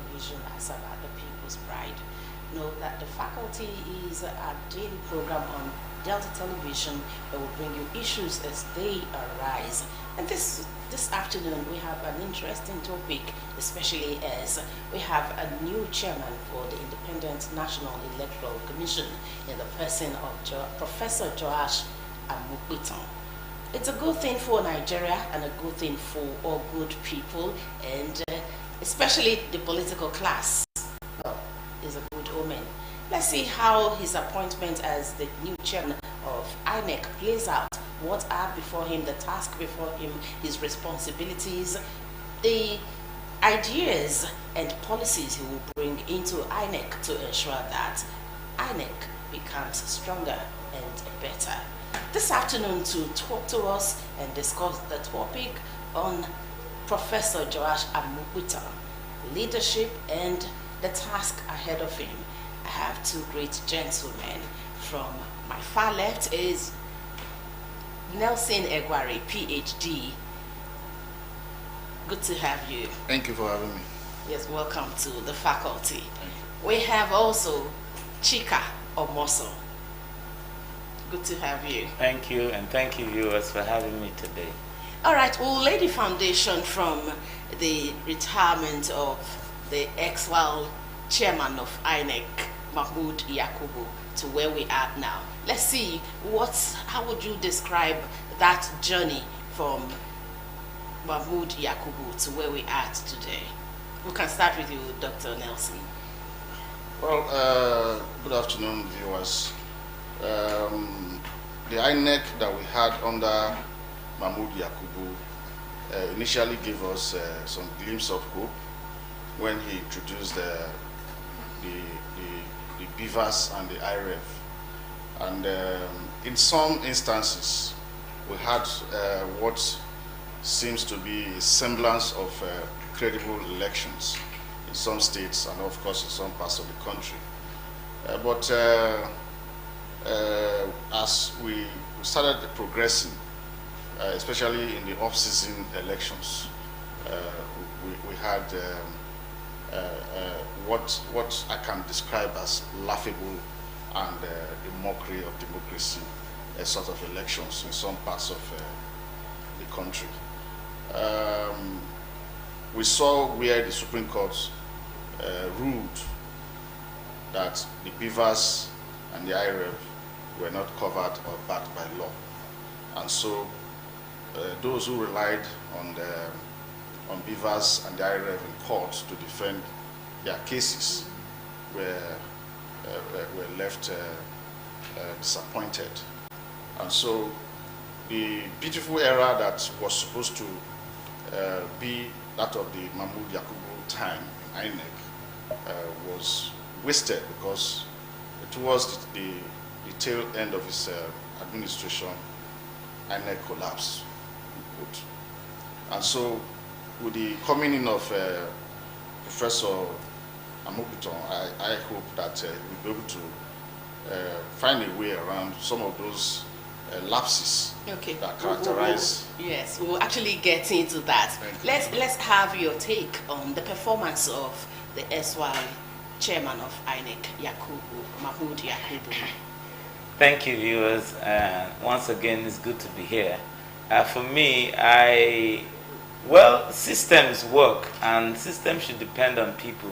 television as about the people's pride. Know that the faculty is a daily program on Delta Television that will bring you issues as they arise. And this afternoon we have an interesting topic, especially as we have a new chairman for the Independent National Electoral Commission in the person of Professor Joash Amopitan. It's a good thing for Nigeria and a good thing for all good people, and especially the political class. Well, is a good omen. Let's see how his appointment as the new chairman of INEC plays out. What are before him, the task before him, his responsibilities, the ideas and policies he will bring into INEC to ensure that INEC becomes stronger and better. This afternoon, to talk to us and discuss the topic on Professor Joash Amopitan, leadership and the task ahead of him, I have two great gentlemen. From my far left is Nelson Egwari, PhD. Good to have you. Thank you for having me. Yes, welcome to the faculty. We have also Chika Omoso. Good to have you. Thank you, and thank you, viewers, for having me today. All right, we'll lay the foundation from the retirement of the ex-while chairman of INEC, Mahmood Yakubu, to where we are now. Let's see, how would you describe that journey from Mahmood Yakubu to where we are today? We can start with you, Dr. Nelson. Well, good afternoon, viewers. The INEC that we had under Mahmood Yakubu initially gave us some glimpse of hope when he introduced the BVAS and the IREV. And in some instances, we had what seems to be a semblance of credible elections in some states and of course in some parts of the country. But as we started progressing, especially in the off-season elections, we had what I can describe as laughable and a mockery of democracy sort of elections in some parts of the country. We saw where the Supreme Court ruled that the BVAS and the IREV were not covered or backed by law. And so those who relied on BVAS and the IREV in court to defend their cases were left disappointed. And so the beautiful era that was supposed to be that of the Mahmood Yakubu time in INEC was wasted because towards the tail end of his administration, INEC collapsed. And so with the coming in of Professor Amopitan, I hope that we'll be able to find a way around some of those lapses that characterize. Yes, we'll actually get into that. Let's have your take on the performance of the SY chairman of INEC, Mahmood Yakubu. Thank you, viewers. Once again, it's good to be here. For me, systems work and systems should depend on people.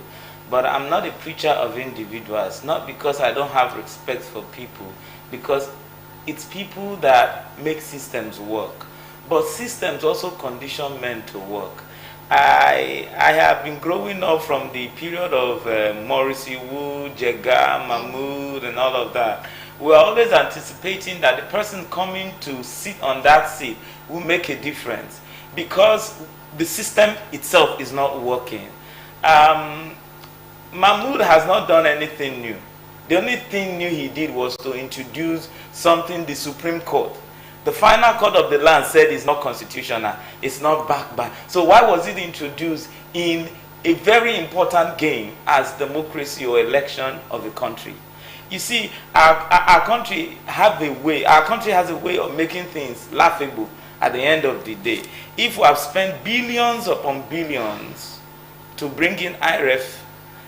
But I'm not a preacher of individuals, not because I don't have respect for people, because it's people that make systems work. But systems also condition men to work. I have been growing up from the period of Morrissey Wood, Jega, Mahmood, and all of that. We're always anticipating that the person coming to sit on that seat will make a difference because the system itself is not working. Mahmood has not done anything new. The only thing new he did was to introduce something the Supreme Court, the final court of the land, said is not constitutional. It's not backed by. So why was it introduced in a very important game as democracy or election of a country? You see, our country has a way of making things laughable at the end of the day. If we have spent billions upon billions to bring in IREF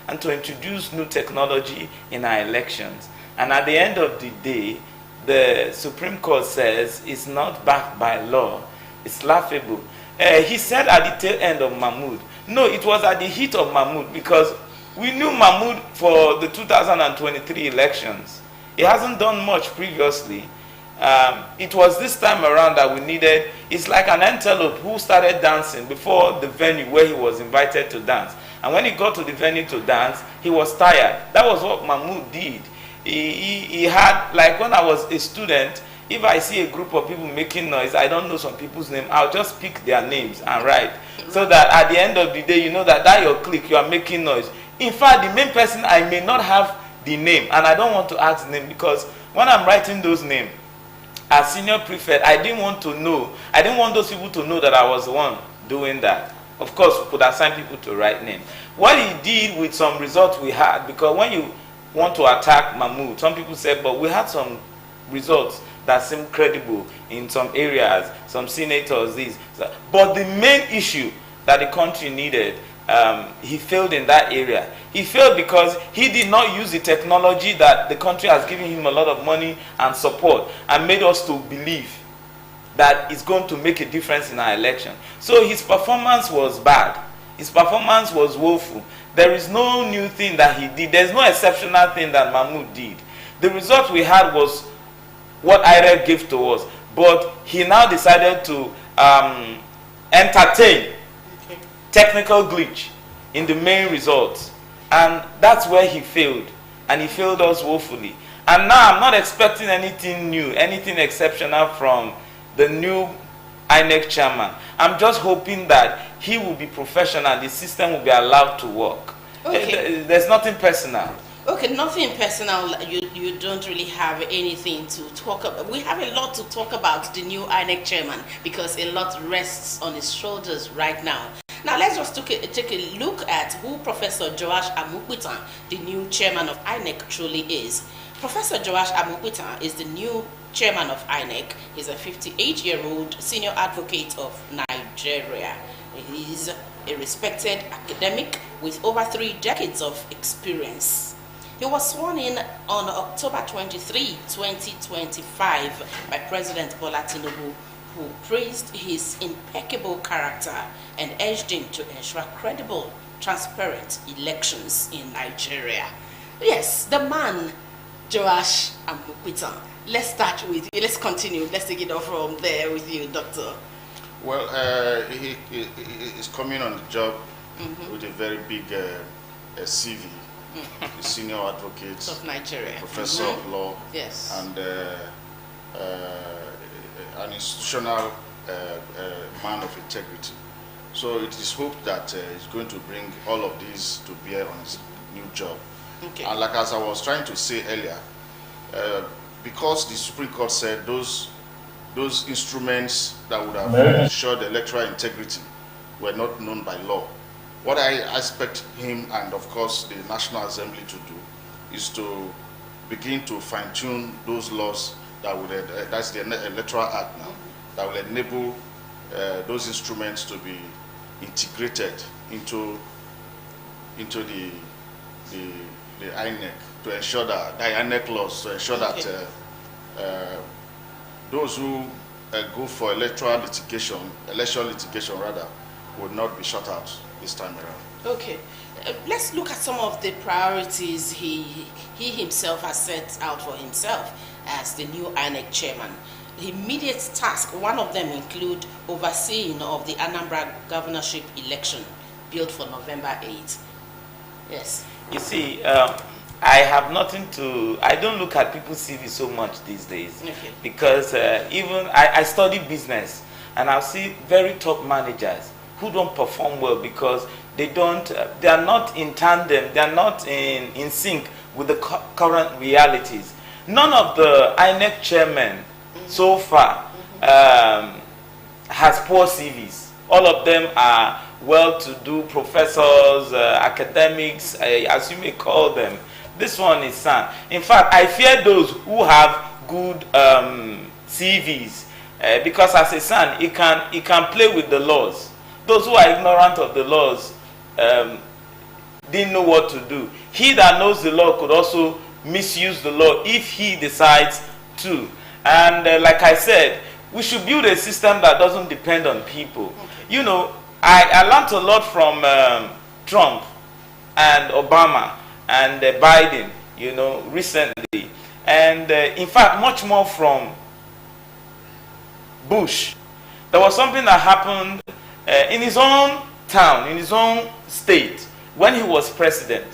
and to introduce new technology in our elections. And at the end of the day, the Supreme Court says it's not backed by law. It's laughable. He said at the tail end of Mahmoud. No, it was at the heat of Mahmoud, because we knew Mahmoud for the 2023 elections. He hasn't done much previously. It was this time around that we needed, it's like an antelope who started dancing before the venue where he was invited to dance. And when he got to the venue to dance, he was tired. That was what Mahmoud did. He had, like when I was a student, if I see a group of people making noise, I don't know some people's name, I'll just pick their names and write. So that at the end of the day, you know that your clique, you are making noise. In fact, the main person, I may not have the name, and I don't want to ask the name, because when I'm writing those names, as senior prefect, I didn't want those people to know that I was the one doing that. Of course, we could assign people to write name. What he did with some results we had, because when you want to attack Mahmoud, some people said, but we had some results that seemed credible in some areas, some senators, this. But the main issue that the country needed, he failed in that area. He failed because he did not use the technology that the country has given him a lot of money and support and made us to believe that it's going to make a difference in our election. So his performance was bad. His performance was woeful. There is no new thing that he did. There's no exceptional thing that Mahmoud did. The result we had was what IREF gave to us. But he now decided to entertain technical glitch in the main results. And that's where he failed. And he failed us woefully. And now I'm not expecting anything new, anything exceptional from the new INEC chairman. I'm just hoping that he will be professional, the system will be allowed to work. Okay. There's nothing personal. Okay, nothing personal. You don't really have anything to talk about. We have a lot to talk about the new INEC chairman, because a lot rests on his shoulders right now. Now let's just take a look at who Professor Joash Amogbittan, the new chairman of INEC, truly is. Professor Joash Amogbittan is the new chairman of INEC. He's a 58-year-old senior advocate of Nigeria. He is a respected academic with over 3 decades of experience. He was sworn in on October 23, 2025 by President Bola Tinubu, who praised his impeccable character and urged him to ensure credible, transparent elections in Nigeria. Yes, the man, Joash Amogbittan. Let's start with you. Let's continue. Let's take it off from there with you, Doctor. Well, he is coming on the job with a very big CV. The senior advocate of Nigeria, professor of law, yes, and an institutional man of integrity. So it is hoped that he's going to bring all of these to bear on his new job. Okay. And like as I was trying to say earlier, because the Supreme Court said those instruments that would have ensured electoral integrity were not known by law, what I expect him and of course the National Assembly to do is to begin to fine-tune those laws that would, that's the Electoral Act now, that will enable those instruments to be integrated into the INEC, to ensure that the INEC laws, to ensure that those who go for election litigation rather, would not be shut out this time around. Okay. Let's look at some of the priorities he himself has set out for himself as the new INEC chairman. The immediate task, one of them include overseeing of the Anambra governorship election billed for November 8th. Yes. You see, I have nothing to, I don't look at people's CV so much these days. Okay. Because even I study business, and I see very top managers who don't perform well because they are not in tandem, they are not in sync with the current realities. None of the INEC chairmen so far has poor CVs. All of them are well-to-do professors, academics, as you may call them. This one is sound. In fact, I fear those who have good CVs because as a son, he can play with the laws. Those who are ignorant of the laws, the didn't know what to do. He that knows the law could also misuse the law if he decides to. And like I said, we should build a system that doesn't depend on people. You know, I learned a lot from Trump and Obama and Biden, you know, recently. And in fact, much more from Bush. There was something that happened in his own town, in his own state, when he was president.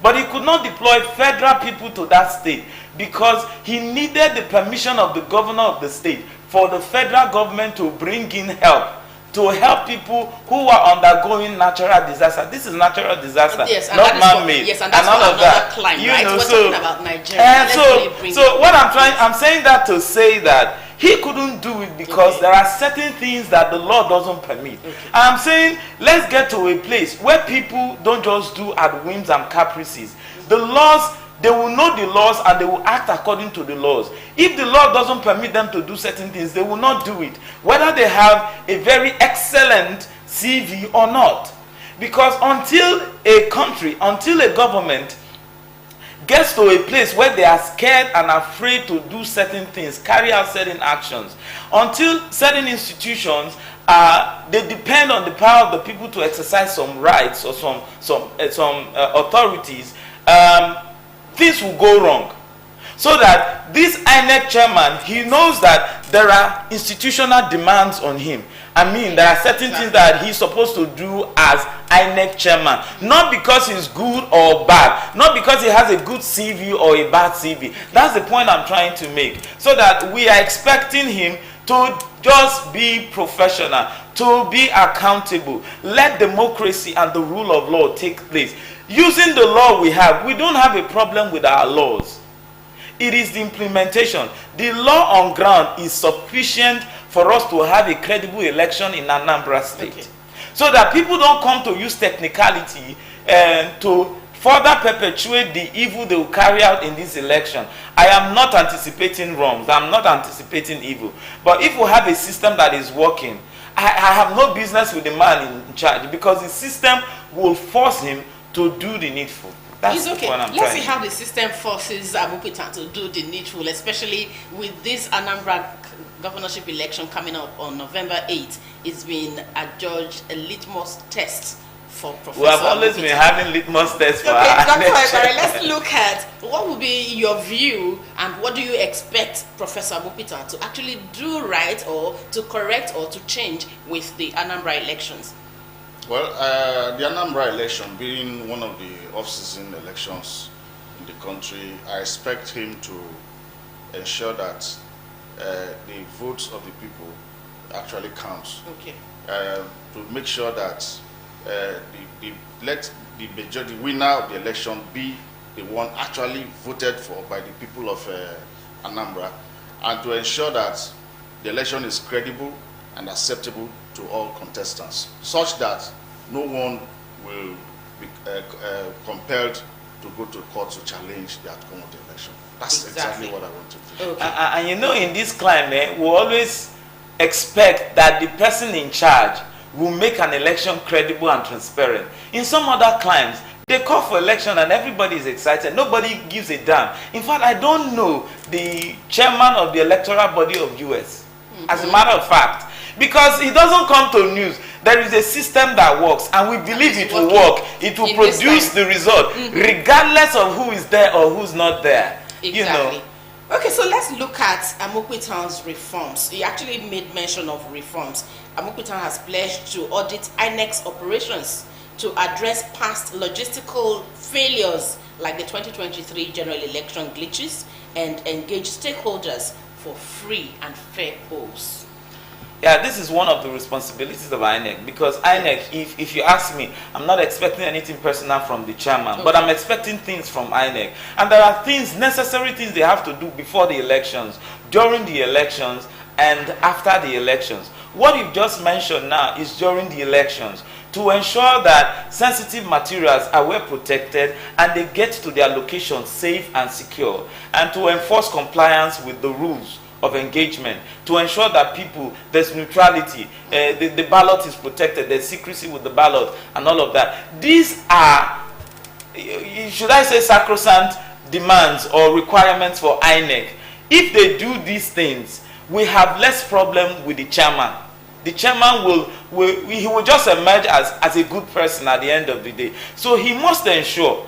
But he could not deploy federal people to that state because he needed the permission of the governor of the state for the federal government to bring in help, to help people who are undergoing natural disaster. This is natural disaster, yes, not man-made. Yes, and that's all of that. Climb, you right? know, We're so, talking about Nigeria. So what I'm saying that to say that he couldn't do it because there are certain things that the law doesn't permit. I'm saying let's get to a place where people don't just do at whims and caprices. The laws, they will know the laws and they will act according to the laws. If the law doesn't permit them to do certain things, they will not do it, whether they have a very excellent CV or not. Because until a country, until a government gets to a place where they are scared and afraid to do certain things, carry out certain actions, until certain institutions they depend on the power of the people to exercise some rights or some authorities, things will go wrong. So that this INEC chairman, he knows that there are institutional demands on him. I mean, there are certain things that he's supposed to do as INEC chairman. Not because he's good or bad. Not because he has a good CV or a bad CV. That's the point I'm trying to make. So that we are expecting him to just be professional, to be accountable. Let democracy and the rule of law take place. Using the law we have, we don't have a problem with our laws. It is the implementation. The law on ground is sufficient for us to have a credible election in Anambra State. So that people don't come to use technicality to further perpetuate the evil they will carry out in this election. I am not anticipating wrongs. I'm not anticipating evil. But if we have a system that is working, I have no business with the man in charge because the system will force him to do the needful. That's it's okay. What I'm Let's see trying. how the system forces Amupitan to do the needful, especially with this Anambra governorship election coming up on November 8th. It's been adjudged a litmus test for Professor We have always Amupitan. been having litmus tests for Okay, our Dr. election. Ebere, let's look at what will be your view and what do you expect Professor Amupitan to actually do right or to correct or to change with the Anambra elections? Well, the Anambra election being one of the off-season elections in the country, I expect him to ensure that the votes of the people actually count. Okay. To make sure that let the majority winner of the election be the one actually voted for by the people of Anambra, and to ensure that the election is credible and acceptable to all contestants, such that no one will be compelled to go to court to challenge the outcome of the election. That's exactly what I want to do. Okay. And you know, in this climate, we always expect that the person in charge will make an election credible and transparent. In some other climes, they call for election and everybody is excited. Nobody gives a damn. In fact, I don't know the chairman of the electoral body of US, as a matter of fact, because it doesn't come to news. There is a system that works, and we believe it will work. It will produce the result, regardless of who is there or who's not there. Exactly. You know. Okay, so let's look at Amupitan's reforms. He actually made mention of reforms. Amupitan has pledged to audit INEC's operations to address past logistical failures like the 2023 general election glitches and engage stakeholders for free and fair polls. Yeah, this is one of the responsibilities of INEC, because INEC, if you ask me, I'm not expecting anything personal from the chairman, but I'm expecting things from INEC. And there are things, necessary things they have to do before the elections, during the elections, and after the elections. What you've just mentioned now is during the elections, to ensure that sensitive materials are well protected and they get to their location safe and secure, and to enforce compliance with the rules of engagement, to ensure that people, there's neutrality, the ballot is protected, there's secrecy with the ballot, and all of that. These are should I say sacrosanct demands or requirements for INEC. If they do these things, we have less problem with the chairman. The chairman will just emerge as a good person at the end of the day. So he must ensure.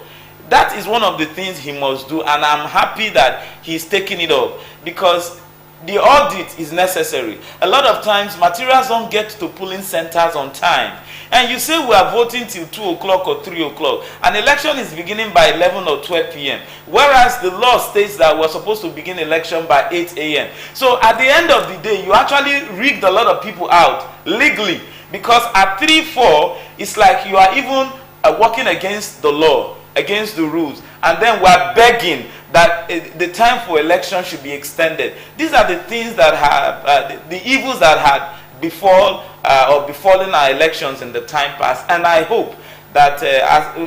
That is one of the things he must do, and I'm happy that he's taking it up, because the audit is necessary. A lot of times materials don't get to polling centers on time, and you say we are voting till 2 o'clock or 3 o'clock. An election is beginning by 11 or 12 p.m. whereas the law states that we're supposed to begin election by 8 a.m. So at the end of the day, you actually rigged a lot of people out legally, because at 3-4 it's like you are even working against the law, against the rules, and then we're begging that the time for election should be extended. These are the things that have the evils that had befallen our elections in the time past, and I hope that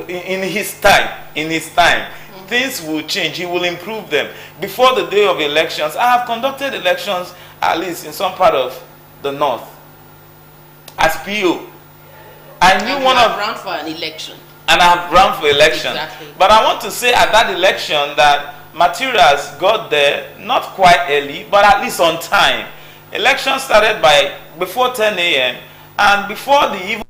in his time things will change. He will improve them before the day of elections. I have conducted elections at least in some part of the north as PO. I knew one of run for an election. And I have run for election. Exactly. But I want to say at that election that materials got there not quite early, but at least on time. Election started by before 10 a.m. and before the evening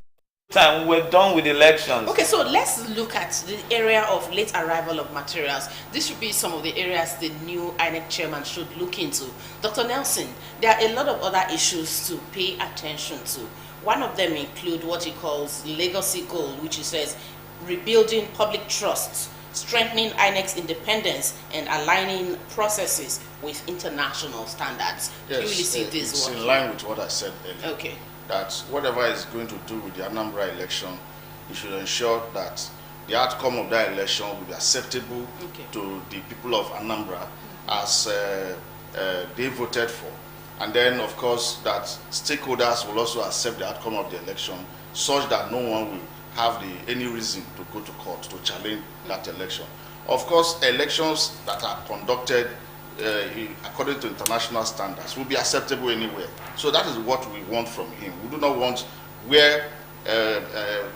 time we were done with elections. Okay, so let's look at the area of late arrival of materials. This should be some of the areas the new INEC chairman should look into. Dr. Nelson, there are a lot of other issues to pay attention to. One of them include what he calls legacy goal, which he says rebuilding public trust, strengthening INEC's independence, and aligning processes with international standards. Yes, Do you really see this it's working? in line with what I said earlier. Okay. That whatever is going to do with the Anambra election, you should ensure that the outcome of that election will be acceptable to the people of Anambra as they voted for. And then, of course, that stakeholders will also accept the outcome of the election such that no one will have any reason to go to court to challenge that election. Of course, elections that are conducted according to international standards will be acceptable anywhere. So that is what we want from him. We do not want where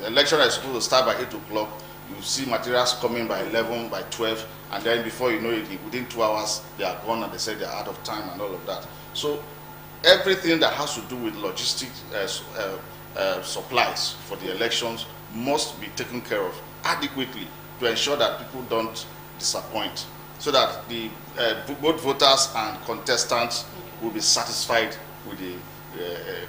election is supposed to start by 8 o'clock, you see materials coming by 11, by 12, and then before you know it, within 2 hours, they are gone and they say they are out of time and all of that. So everything that has to do with logistics supplies for the elections must be taken care of adequately to ensure that people don't disappoint, so that the both voters and contestants will be satisfied with the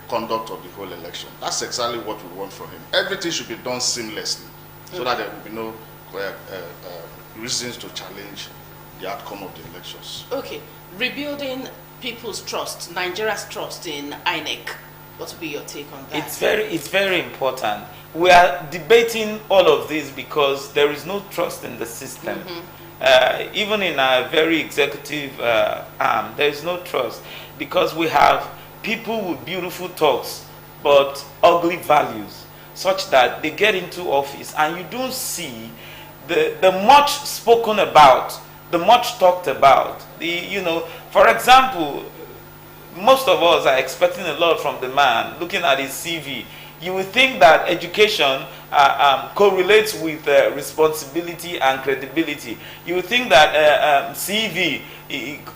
conduct of the whole election. That's exactly what we want from him. Everything should be done seamlessly, so that there will be no reasons to challenge the outcome of the elections. Okay, rebuilding people's trust, Nigeria's trust in INEC. What would be your take on that? It's very important. We are debating all of this because there is no trust in the system. Even in our very executive arm, there is no trust, because we have people with beautiful talks but ugly values, such that they get into office and you don't see the much spoken about, the much talked about. For example, most of us are expecting a lot from the man. Looking at his CV, you would think that education correlates with responsibility and credibility. You would think that CV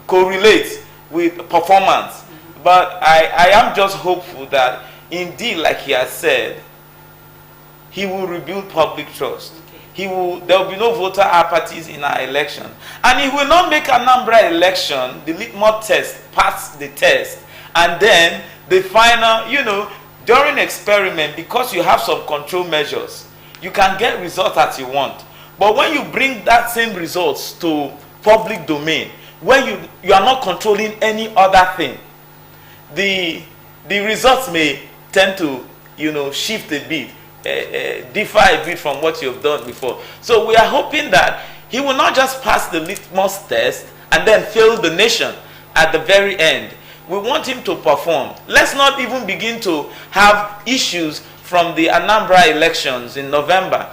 correlates with performance. But I am just hopeful that indeed, like he has said, he will rebuild public trust. There will be no voter apathies in our election. And he will not make Anambra election the litmus test, pass the test, and then the final, during experiment, because you have some control measures, you can get results as you want. But when you bring that same results to public domain, when you are not controlling any other thing, the results may tend to, shift a bit. Differ a bit from what you've done before. So we are hoping that he will not just pass the litmus test and then fail the nation at the very end. We want him to perform. Let's not even begin to have issues from the Anambra elections in November,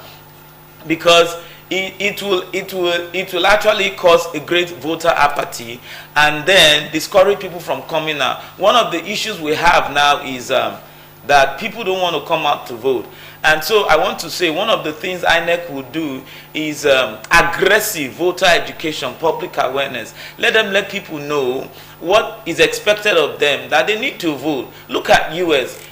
because it will actually cause a great voter apathy and then discourage people from coming out. One of the issues we have now is that people don't want to come out to vote. And so I want to say one of the things INEC will do is aggressive voter education, public awareness. Let people know what is expected of them, that they need to vote. Look at US.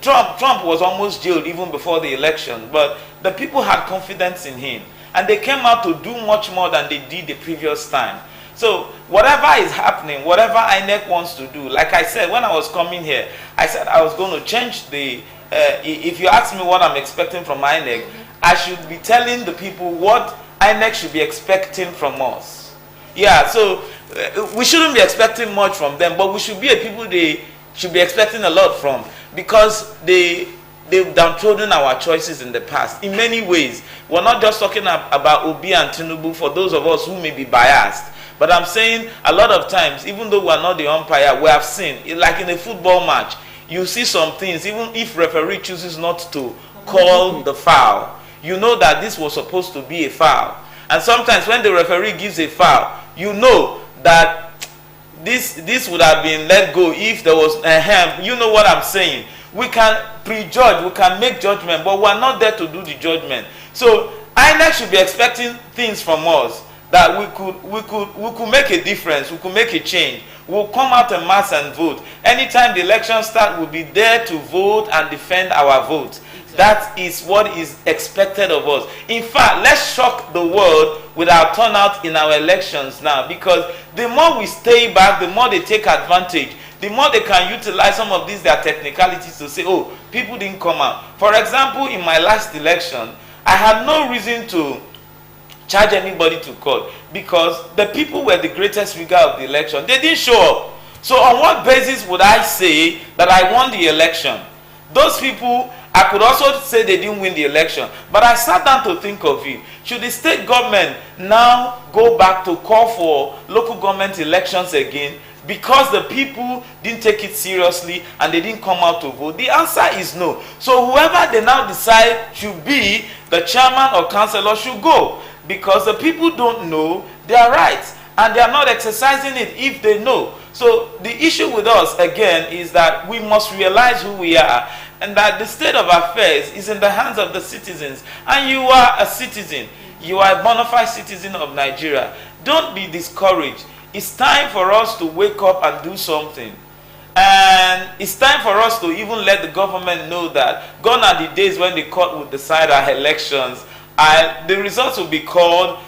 Trump was almost jailed even before the election, but the people had confidence in him. And they came out to do much more than they did the previous time. So whatever is happening, whatever INEC wants to do, like I said, when I was coming here, I said I was going to change the, if you ask me what I'm expecting from INEC, I should be telling the people what INEC should be expecting from us. Yeah, so we shouldn't be expecting much from them, but we should be a people they should be expecting a lot from, because they've downtrodden our choices in the past in many ways. We're not just talking about Obi and Tinubu for those of us who may be biased, but I'm saying a lot of times, even though we're not the umpire, we have seen, like in a football match, you see some things, even if referee chooses not to call the foul, you know that this was supposed to be a foul. And sometimes when the referee gives a foul, you know that this would have been let go if there was a ham. You know what I'm saying? We can prejudge, we can make judgment, but we're not there to do the judgment. So INEC should be expecting things from us that we could make a difference, we could make a change. We'll come out en masse and vote. Anytime the election starts, we'll be there to vote and defend our vote. That is what is expected of us. In fact, let's shock the world with our turnout in our elections now, because the more we stay back, the more they take advantage, the more they can utilize some of these their technicalities to say, oh, people didn't come out. For example, in my last election, I had no reason to charge anybody to court because the people were the greatest figure of the election. They didn't show up. So on what basis would I say that I won the election? Those people, I could also say they didn't win the election. But I sat down to think of it. Should the state government now go back to call for local government elections again because the people didn't take it seriously and they didn't come out to vote? The answer is no. So whoever they now decide should be the chairman or councillor should go, because the people don't know their rights and they are not exercising it if they know. So the issue with us again is that we must realize who we are and that the state of affairs is in the hands of the citizens. And you are a citizen. You are a bona fide citizen of Nigeria. Don't be discouraged. It's time for us to wake up and do something. And it's time for us to even let the government know that gone are the days when the court would decide our elections. And the results will be called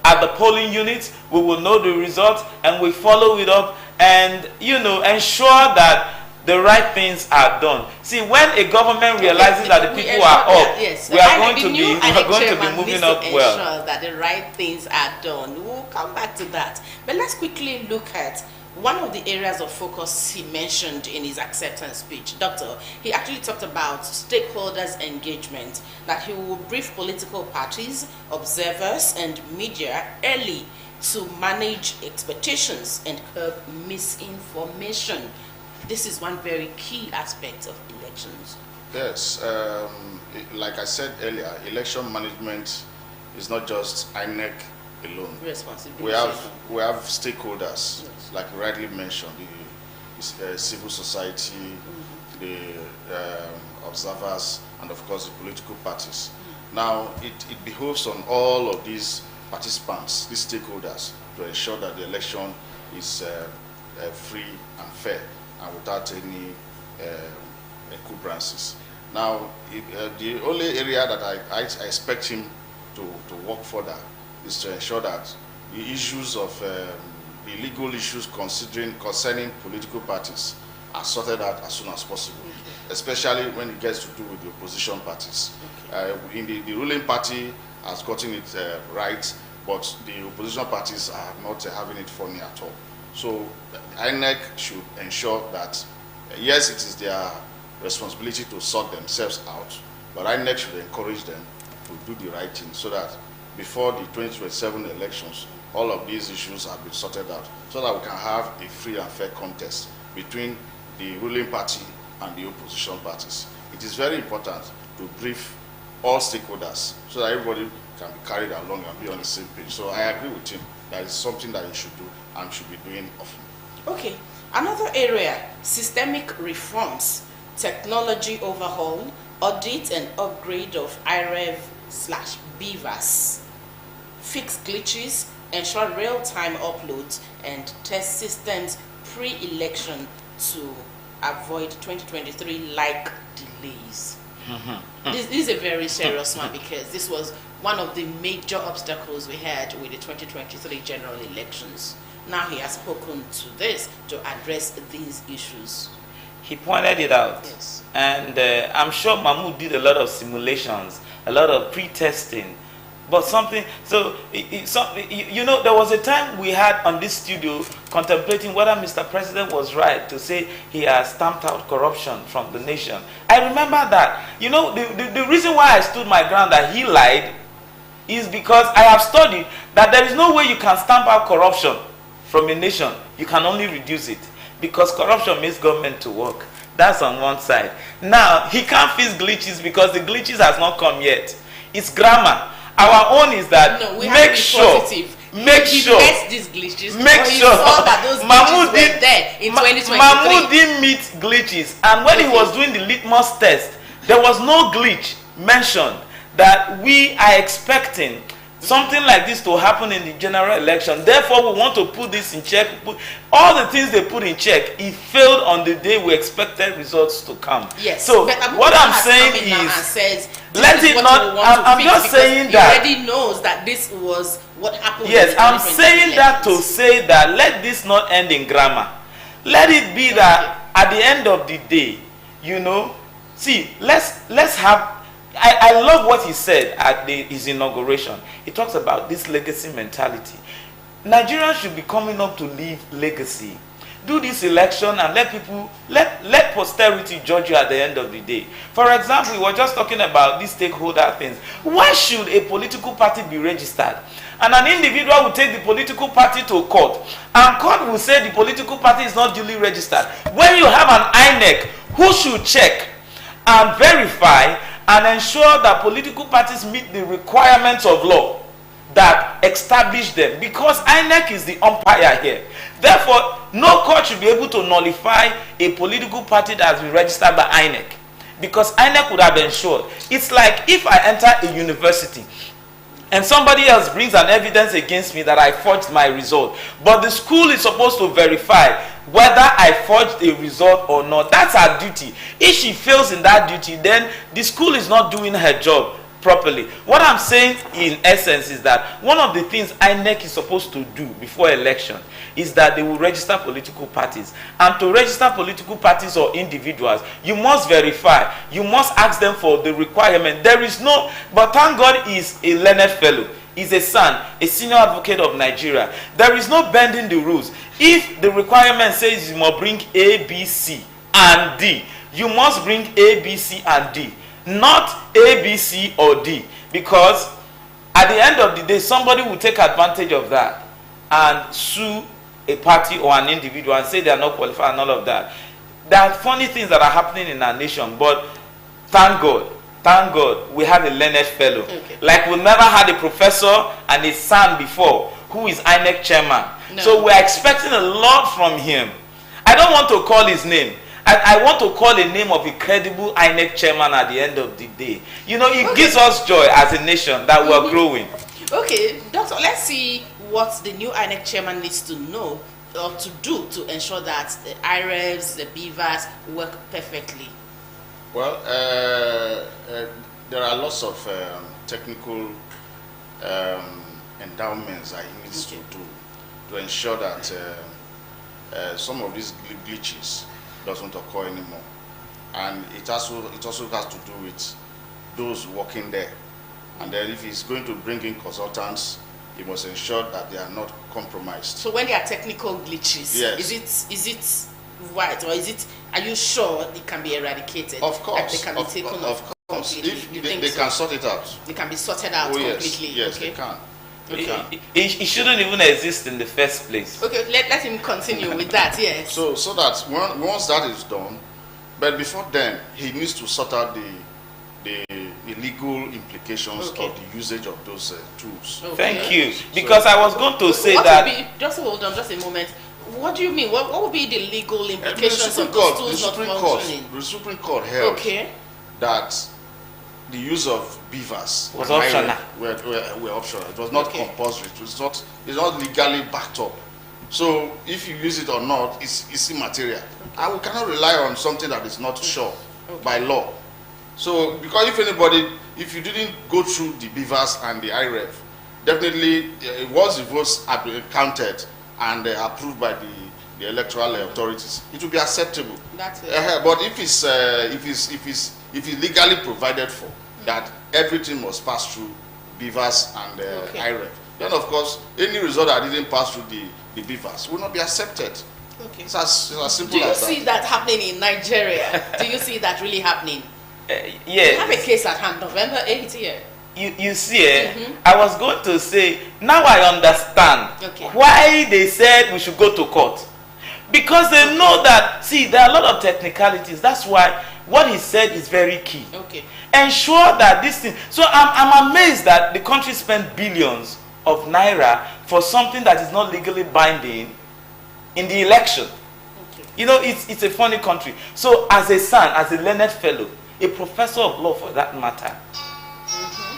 at the polling units. We will know the results and we follow it up and, ensure that the right things are done. See, when a government realizes that the people are up, we are going to be moving up well. Ensure that the right things are done. We'll come back to that. But let's quickly look at one of the areas of focus he mentioned in his acceptance speech. Doctor, he actually talked about stakeholders' engagement, that he will brief political parties, observers, and media early to manage expectations and curb misinformation. This is one very key aspect of elections. Yes, like I said earlier, election management is not just INEC alone. Responsibility. We have stakeholders, yes, like you rightly mentioned, the civil society, the observers, and of course the political parties. Now, it behoves on all of these participants, these stakeholders, to ensure that the election is free and fair and without any encumbrances. Now, the only area that I expect him to work further is to ensure that the issues of the legal issues concerning political parties are sorted out as soon as possible, especially when it gets to do with the opposition parties. In the ruling party has gotten it right, but the opposition parties are not having it funny at all. So INEC should ensure that, yes, it is their responsibility to sort themselves out, but INEC should encourage them to do the right thing so that before the 2027 elections, all of these issues have been sorted out so that we can have a free and fair contest between the ruling party and the opposition parties. It is very important to brief all stakeholders so that everybody can be carried along and be on the same page. So I agree with him that it's something that he should do and should be doing often. Okay, another area, systemic reforms. technology overhaul, audit and upgrade of IREV/BVAS, fix glitches, ensure real-time uploads, and test systems pre-election to avoid 2023-like delays. This is a very serious one because this was one of the major obstacles we had with the 2023 general elections. Now he has spoken to this to address these issues. He pointed it out. Yes. And I'm sure Mahmoud did a lot of simulations, a lot of pre-testing. But something, so, you know, there was a time we had on this studio contemplating whether Mr. President was right to say he has stamped out corruption from the nation. I remember that. You know, the reason why I stood my ground that he lied is because I have studied that there is no way you can stamp out corruption from a nation. You can only reduce it because corruption makes government to work. That's on one side. Now, he can't fix glitches because the glitches has not come yet. It's grammar. Our own is that make sure these glitches. Make sure that those Mahmoud were there in 2023. Mahmoud didn't meet glitches, and when he was doing the litmus test, there was no glitch mentioned that we are expecting something like this to happen in the general election. Therefore, we want to put this in check. All the things they put in check, it failed on the day we expected results to come. Yes. So what I'm saying is, let it not. I'm just saying that he already knows that this was what happened. Yes, I'm saying that to say that let this not end in grammar. Let it be that at the end of the day, you know, see, let's have. I love what he said at his inauguration. He talks about this legacy mentality. Nigerians should be coming up to leave legacy. Do this election and let people, let posterity judge you at the end of the day. For example, we were just talking about these stakeholder things. Why should a political party be registered? And an individual will take the political party to court, and court will say the political party is not duly registered. When you have an INEC who should check and verify and ensure that political parties meet the requirements of law that establish them, because INEC is the umpire here. Therefore, no court should be able to nullify a political party that has been registered by INEC, because INEC would have ensured. It's like if I enter a university and somebody else brings an evidence against me that I forged my result, but the school is supposed to verify whether I forged a result or not. That's her duty. If she fails in that duty, then the school is not doing her job properly. What I'm saying in essence is that one of the things INEC is supposed to do before election is that they will register political parties. And to register political parties or individuals, you must verify. You must ask them for the requirement. There is no, but thank God is a learned fellow. He's a son, a senior advocate of Nigeria. There is no bending the rules. If the requirement says you must bring A, B, C, and D, you must bring A, B, C, and D. Not A, B, C, or D. Because at the end of the day, somebody will take advantage of that and sue a party or an individual and say they are not qualified and all of that. There are funny things that are happening in our nation, but thank God, we have a learned fellow. Okay. Like we never had a professor and a son before who is INEC chairman. No. So we are expecting a lot from him. I don't want to call his name. I want to call a name of a credible INEC chairman at the end of the day. You know, it gives us joy as a nation that we are growing. Okay, Doctor, let's see what the new INEC chairman needs to know or to do to ensure that the IREVs, the BVAS work perfectly. Well, there are lots of technical endowments that he needs to do to ensure that some of these glitches doesn't occur anymore. And it also has to do with those working there. And then if he's going to bring in consultants, he must ensure that they are not compromised. So when there are technical glitches, yes, is it right, or are you sure it can be eradicated? Of course. Like they can be taken off completely? If they can sort it out. They can be sorted out completely. Yes, okay. They can. It shouldn't even exist in the first place. Okay, let him continue with that, yes. So that once that is done, but before then, he needs to sort out the illegal implications of the usage of those tools. Okay. Thank you. Because I was going to say that... Just hold on just a moment. What do you mean? What would be the legal implications The of those tools not Supreme Court, functioning? the Supreme Court held Okay. that the use of beavers Was and optional. Were optional. It was not Okay. compulsory. It's not legally backed up. So if you use it or not, it's immaterial. And we cannot rely on something that is not sure by law. So because if you didn't go through the beavers and the IREF, definitely once the votes are counted and approved by the electoral authorities, it will be acceptable. That's it. But if it's legally provided for, that everything must pass through beavers and IREF, then of course any result that didn't pass through the beavers will not be accepted. Okay. It's as simple Do you as that. see that happening in Nigeria? Do you see that really happening? We Yes. have a case at hand, November 8th here. You see, I was going to say, now I understand Okay. why they said we should go to court. Because they know that, see, there are a lot of technicalities. That's why what he said is very key. Okay. Ensure that this thing. So I'm amazed that the country spent billions of naira for something that is not legally binding in the election. Okay. You know, it's a funny country. So as a son, as a learned fellow, a professor of law for that matter,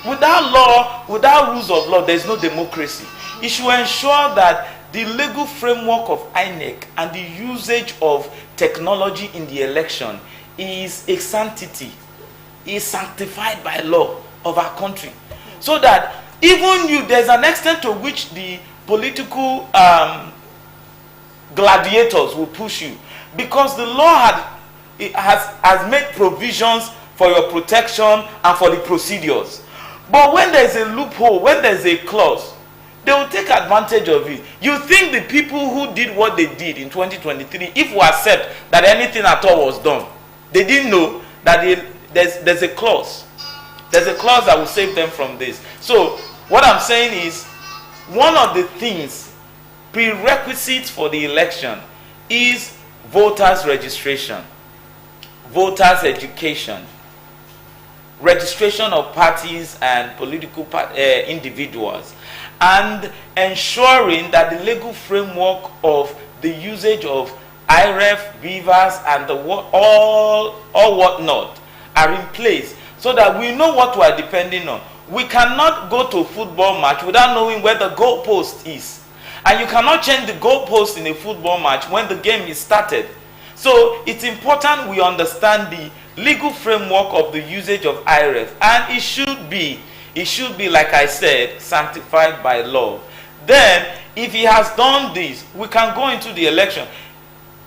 without law, without rules of law, there is no democracy. It should ensure that the legal framework of INEC and the usage of technology in the election is a sanctity, is sanctified by law of our country. So that even there's an extent to which the political gladiators will push you, because the law has made provisions for your protection and for the procedures. But when there's a loophole, when there's a clause, they will take advantage of it. You think the people who did what they did in 2023, if we accept that anything at all was done, they didn't know that there's a clause. There's a clause that will save them from this. So what I'm saying is, one of the things, prerequisites for the election, is voters registration, voters education, registration of parties and political individuals, and ensuring that the legal framework of the usage of IREF, beavers, and all whatnot are in place, so that we know what we are depending on. We cannot go to a football match without knowing where the goalpost is. And you cannot change the goalpost in a football match when the game is started. So it's important we understand the legal framework of the usage of IREF, and it should be, like I said, sanctified by law. Then, if he has done this, we can go into the election.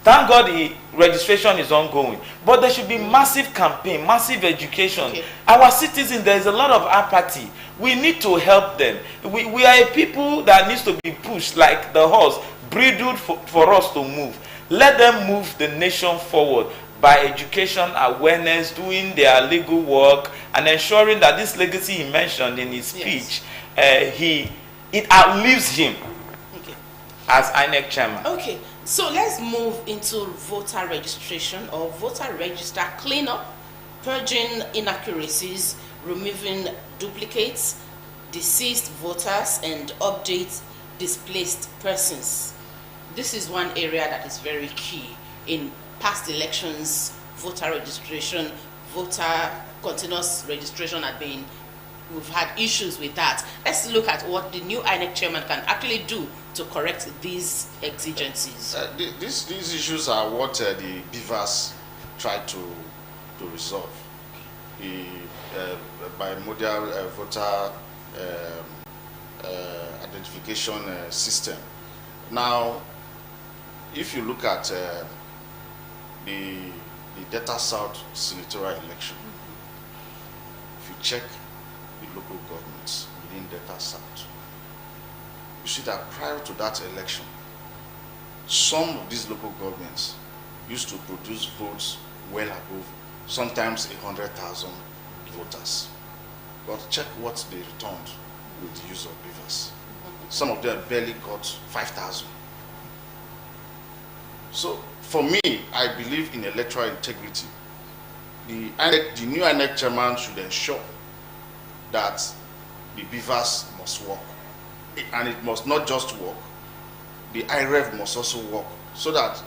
Thank God the registration is ongoing. But there should be massive campaign, massive education. Okay. Our citizens, there is a lot of apathy. We need to help them. We are a people that needs to be pushed like the horse, bridled for us to move. Let them move the nation forward by education, awareness, doing their legal work, and ensuring that this legacy he mentioned in his speech, it outlives him as INEC chairman. Okay, so let's move into voter registration or voter register cleanup, purging inaccuracies, removing duplicates, deceased voters, and update displaced persons. This is one area that is very key in past elections. Voter registration, voter continuous registration we've had issues with that. Let's look at what the new INEC chairman can actually do to correct these exigencies. These issues are what the beavers tried to resolve. The bimodal voter identification system. Now, if you look at the Delta South senatorial election, if you check the local governments within Delta South, you see that prior to that election, some of these local governments used to produce votes well above, sometimes 100,000 voters. But check what they returned with the use of beavers. Some of them barely got 5,000. So for me, I believe in electoral integrity. The new INEC chairman should ensure that the beavers must work. And it must not just work. the IREV must also work so that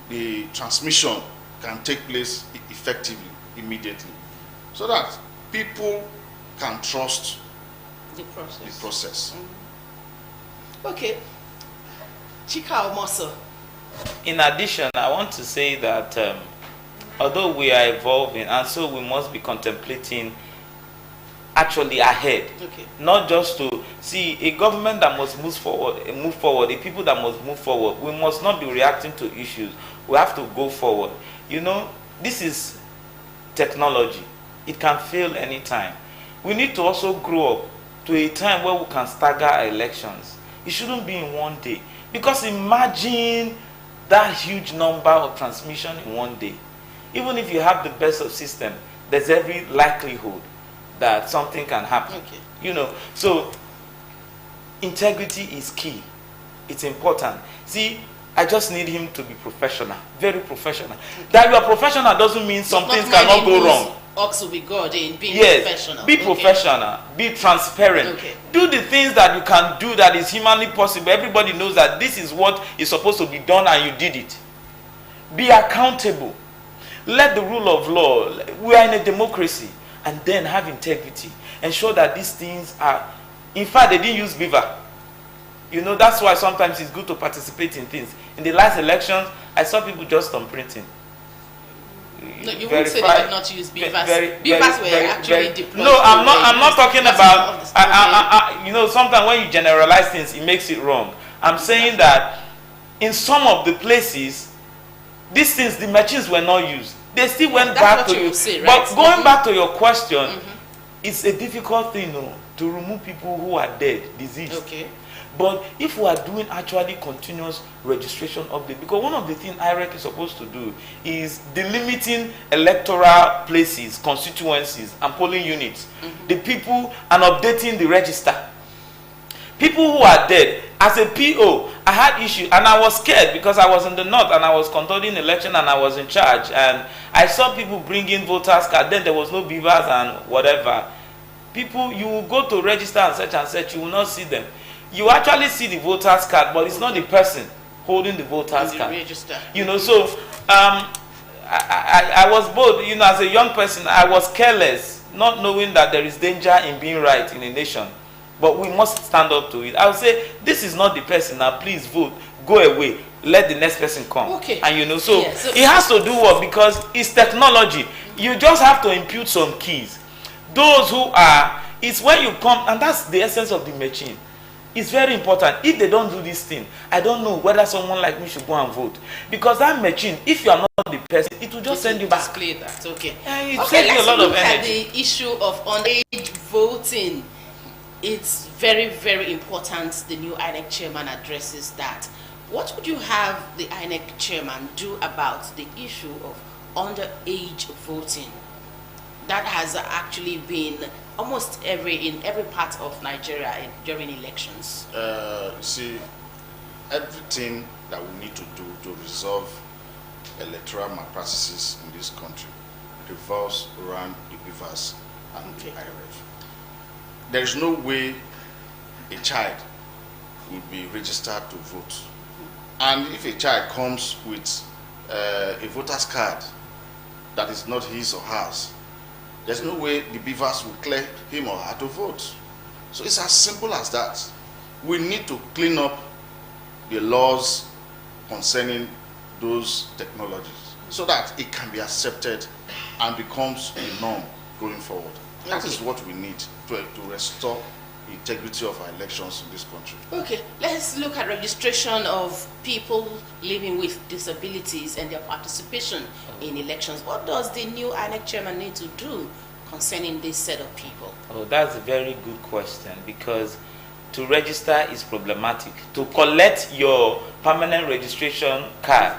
the transmission can take place effectively, immediately, so that people can trust the process. the process. Okay. Chika Omoso. In addition, I want to say that although we are evolving, and so we must be contemplating actually ahead, Okay. not just to see a government that must move forward, a people that must move forward. We must not be reacting to issues. We have to go forward. You know, this is technology. It can fail anytime. We need to also grow up to a time where we can stagger our elections. It shouldn't be in one day. Because imagine that huge number of transmission in one day. Even if you have the best of system, there's every likelihood that something can happen. Okay. You know, so integrity is key. It's important. See, I just need him to be professional, very professional. That you are professional doesn't mean some things cannot go wrong. Ox will be God in being Yes, professional. be Okay. professional, be transparent. Okay. Do the things that you can do that is humanly possible. Everybody knows that this is what is supposed to be done and you did it. Be accountable. Let the rule of law, we are in a democracy, and then have integrity. Ensure that these things are, in fact, they didn't use beaver. You know, that's why sometimes it's good to participate in things. In the last elections, I saw people just on printing. No, you wouldn't say they did not use beavers. Beavers were actually deployed. No, I'm not talking That's about. of the You know, sometimes when you generalize things, it makes it wrong. I'm saying that in some of the places, these things, the machines were not used. They still went That's back what to you you. would say, right? But going Mhm. back to your question, it's a difficult thing, to remove people who are dead, diseased. Okay. But if we are doing actually continuous registration update, because one of the things IREC is supposed to do is delimiting electoral places, constituencies, and polling units, the people, and updating the register. People who are dead, as a PO, I had issue, and I was scared because I was in the north and I was conducting election and I was in charge, and I saw people bring in voters card. Then there was no beavers and whatever. People, you will go to register and search, you will not see them. You actually see the voters card, but it's not the person holding the voters In the card. register. You know, so I was both, you know, as a young person, I was careless, not knowing that there is danger in being right in a nation. But we must stand up to it. I would say, this is not the person, now please vote, go away, let the next person come. Okay. And you know, so Yeah, so it has to do what? Because it's technology. You just have to impute some keys. Those who are, it's when you come, and that's the essence of the machine. It's very important. If they don't do this thing, I don't know whether someone like me should go and vote. Because that machine, if you are not the person, it will just send you back. Display that. Okay. And it Okay, saves you a let's lot of look at energy. the issue of underage voting. It's very, very important. The new INEC chairman addresses that. What would you have the INEC chairman do about the issue of underage voting? That has actually been almost in every part of Nigeria during elections. You see, everything that we need to do to resolve electoral malpractices in this country revolves around the beavers and the IRF. There is no way a child will be registered to vote. And if a child comes with a voter's card that is not his or hers, there's no way the beavers will clear him or her to vote. So it's as simple as that. We need to clean up the laws concerning those technologies so that it can be accepted and becomes a norm going forward. That is what we need to restore the integrity of our elections in this country. Okay, let's look at registration of people living with disabilities and their participation in elections. What does the new INEC chairman need to do concerning this set of people? Oh, that's a very good question, because to register is problematic. To collect your permanent registration card,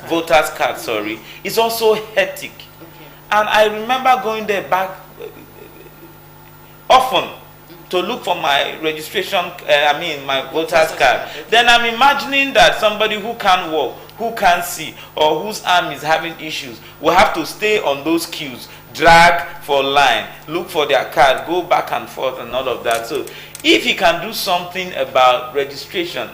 voters card, sorry, is also hectic. Okay. And I remember going there back often to look for my registration, my voter's card. Then I'm imagining that somebody who can't walk, who can't see, or whose arm is having issues will have to stay on those queues, drag for line, look for their card, go back and forth and all of that. So if he can do something about registration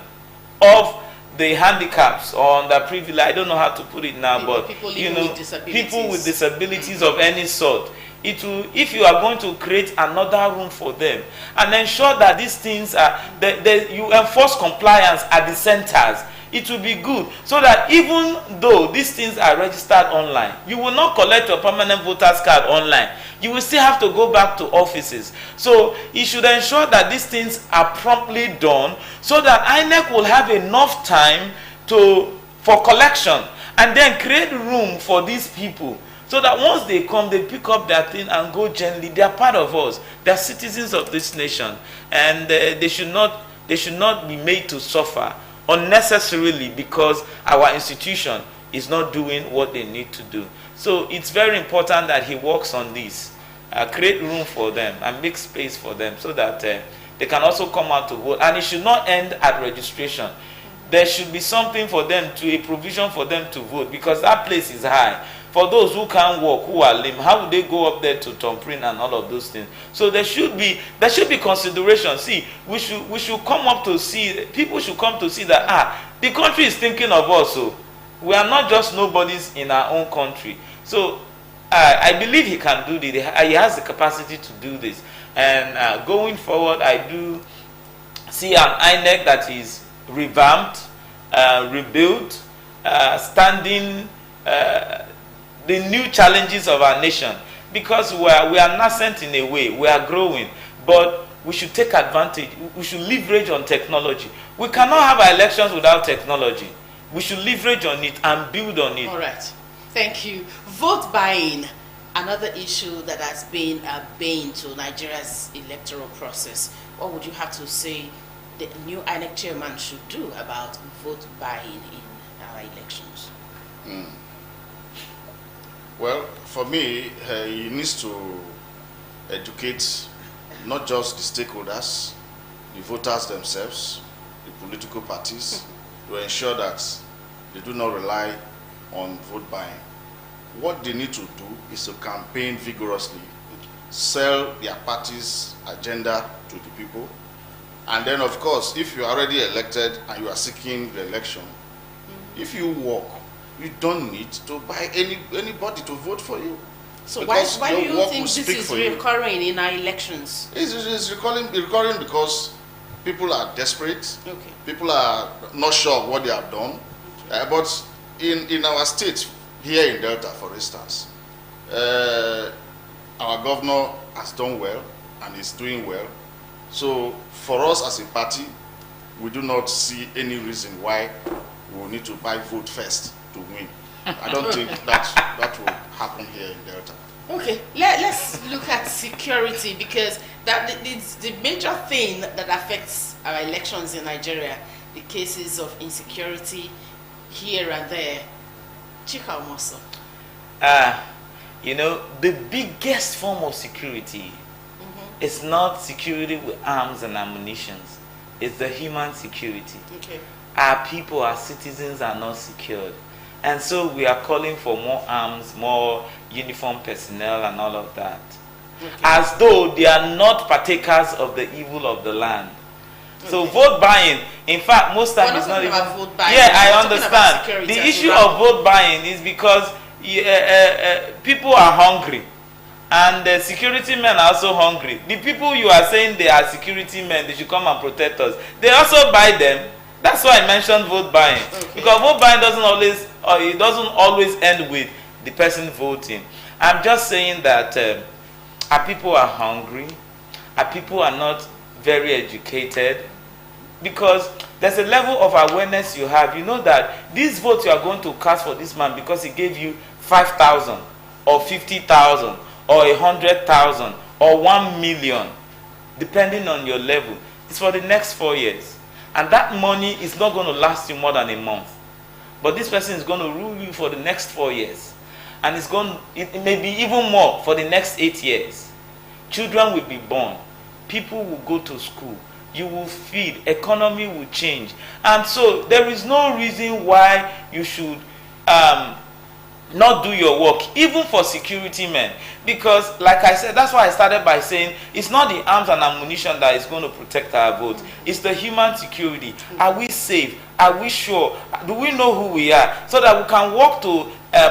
of the handicaps or underprivileged, I don't know how to put it now, but people you living know, with disabilities. people with disabilities of any sort. It will, if you are going to create another room for them and ensure that these things are, you enforce compliance at the centers, it will be good, so that even though these things are registered online, you will not collect your permanent voter's card online. You will still have to go back to offices. So you should ensure that these things are promptly done, so that INEC will have enough time for collection, and then create room for these people, so that once they come, they pick up their thing and go gently. They are part of us. They are citizens of this nation, and they should not be made to suffer unnecessarily because our institution is not doing what they need to do. So it's very important that he works on this, create room for them and make space for them, so that they can also come out to vote. And it should not end at registration. There should be something for them, a provision for them to vote, because that place is high. For those who can't walk, who are lame, how would they go up there to Tomprin and all of those things? So there should be consideration. See, we should come up to see, people should come to see that the country is thinking of us. So we are not just nobodies in our own country. So I believe he can do this. He has the capacity to do this. And going forward, I do see an INEC that is revamped, rebuilt, standing the new challenges of our nation, because we are nascent in a way. We are growing, but we should take advantage. We should leverage on technology. We cannot have our elections without technology. We should leverage on it and build on it. All right. Thank you. Vote buying, another issue that has been a bane to Nigeria's electoral process. What would you have to say the new INEC chairman should do about vote buying in our elections? Well, for me, he needs to educate not just the stakeholders, the voters themselves, the political parties, to ensure that they do not rely on vote buying. What they need to do is to campaign vigorously, sell their party's agenda to the people, and then of course, if you are already elected and you are seeking the election, if you work, you don't need to buy anybody to vote for you. So why do you think this is recurring in our elections? It's recurring because people are desperate. Okay. People are not sure of what they have done. Okay. But in our state, here in Delta, for instance, our governor has done well and is doing well. So for us as a party, we do not see any reason why we will need to buy vote first to win. I don't think that will happen here in Delta. Okay, let's look at security, because that is the major thing that affects our elections in Nigeria. The cases of insecurity here and there. Chika Omoso. The biggest form of security is not security with arms and ammunition. It's the human security. Okay. Our people, our citizens are not secured. And so we are calling for more arms, more uniform personnel and all of that. Okay. As though they are not partakers of the evil of the land. Okay. So vote buying, in fact, most times it's not even... Vote buying. Yeah, I understand. The issue of vote buying is because people are hungry. And the security men are also hungry. The people you are saying they are security men, they should come and protect us, they also buy them. That's why I mentioned vote buying. Okay. Because vote buying doesn't always end with the person voting. I'm just saying that our people are hungry. Our people are not very educated. Because there's a level of awareness you have. You know that this vote you are going to cast for this man because he gave you 5,000 or 50,000 or 100,000 or 1 million, depending on your level. It's for the next 4 years. And that money is not going to last you more than a month. But this person is going to rule you for the next 4 years. And it may be even more for the next 8 years. Children will be born. People will go to school. You will feed. Economy will change. And so there is no reason why you should not do your work, even for security men. Because, like I said, that's why I started by saying it's not the arms and ammunition that is going to protect our votes. It's the human security. Are we safe? Are we sure? Do we know who we are? So that we can walk to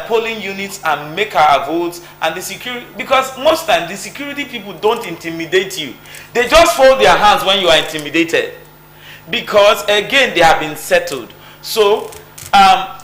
polling units and make our votes. And the security, because most times the security people don't intimidate you. They just fold their hands when you are intimidated. Because, again, they have been settled. So,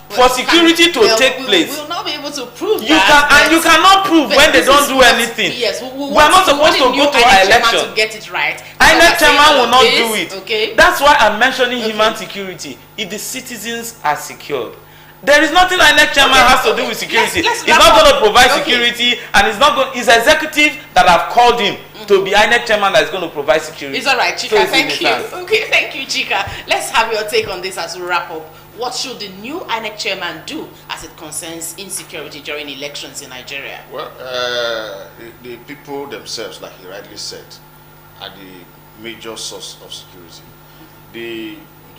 for security to take place, we will not be able to prove you cannot prove when they don't do anything. Yes, we are not supposed to go to our election to get it right. INEC chairman will not do it. Okay. That's why I'm mentioning human security. If the citizens are secured, there is nothing INEC chairman has to do with security. He's not going to provide security, and it's executive that have called him to be INEC chairman that is going to provide security. It's all right, Chika. So thank you. Okay, thank you, Chika. Let's have your take on this as we wrap up. What should the new INEC chairman do as it concerns insecurity during elections in Nigeria? Well, the people themselves, like he rightly said, are the major source of security.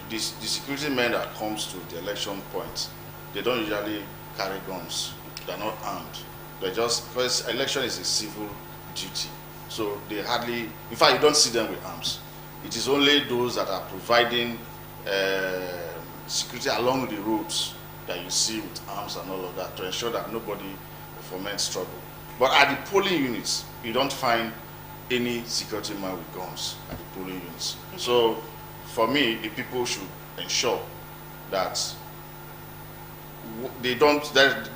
The security men that comes to the election point, they don't usually carry guns. They're not armed. They just, because election is a civil duty. So they hardly, in fact, you don't see them with arms. It is only those that are providing security along the roads that you see with arms and all of that to ensure that nobody foments trouble. But at the polling units, you don't find any security man with guns at the polling units. So for me, the people should ensure that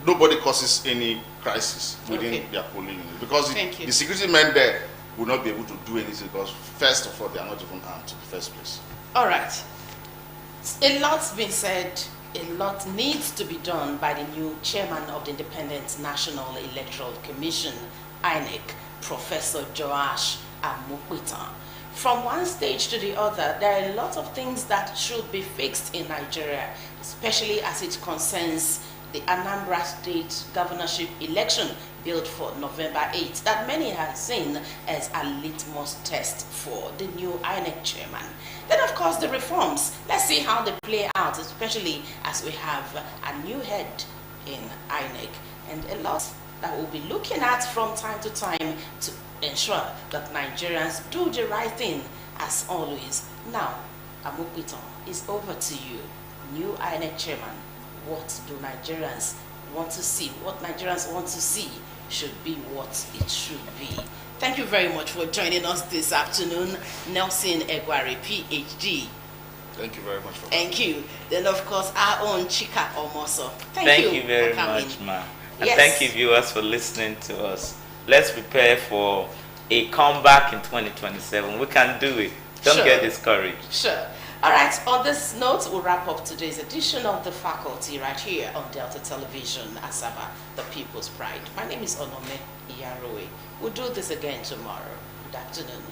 nobody causes any crisis within their polling unit, because the security men there will not be able to do anything, because first of all, they are not even armed in the first place. All right. A lot's been said, a lot needs to be done by the new chairman of the Independent National Electoral Commission, INEC, Professor Joash Amokwita. From one stage to the other, there are a lot of things that should be fixed in Nigeria, especially as it concerns the Anambra State governorship election billed for November 8th, that many have seen as a litmus test for the new INEC chairman. Then, of course, the reforms. Let's see how they play out, especially as we have a new head in INEC, and a lot that we'll be looking at from time to time to ensure that Nigerians do the right thing, as always. Now, Amokwita, it's over to you. New INEC chairman, what do Nigerians want to see? What Nigerians want to see should be what it should be. Thank you very much for joining us this afternoon, Nelson Egwari, PhD. Thank you very much for Thank you. Then, of course, our own Chika Omoso. Thank you very much, Ma. And thank you, viewers, for listening to us. Let's prepare for a comeback in 2027. We can do it. Don't get discouraged. Sure. All right, on this note, we'll wrap up today's edition of The Faculty right here on Delta Television, Asaba, the People's Pride. My name is Onome Iyaroe. We'll do this again tomorrow. Good afternoon.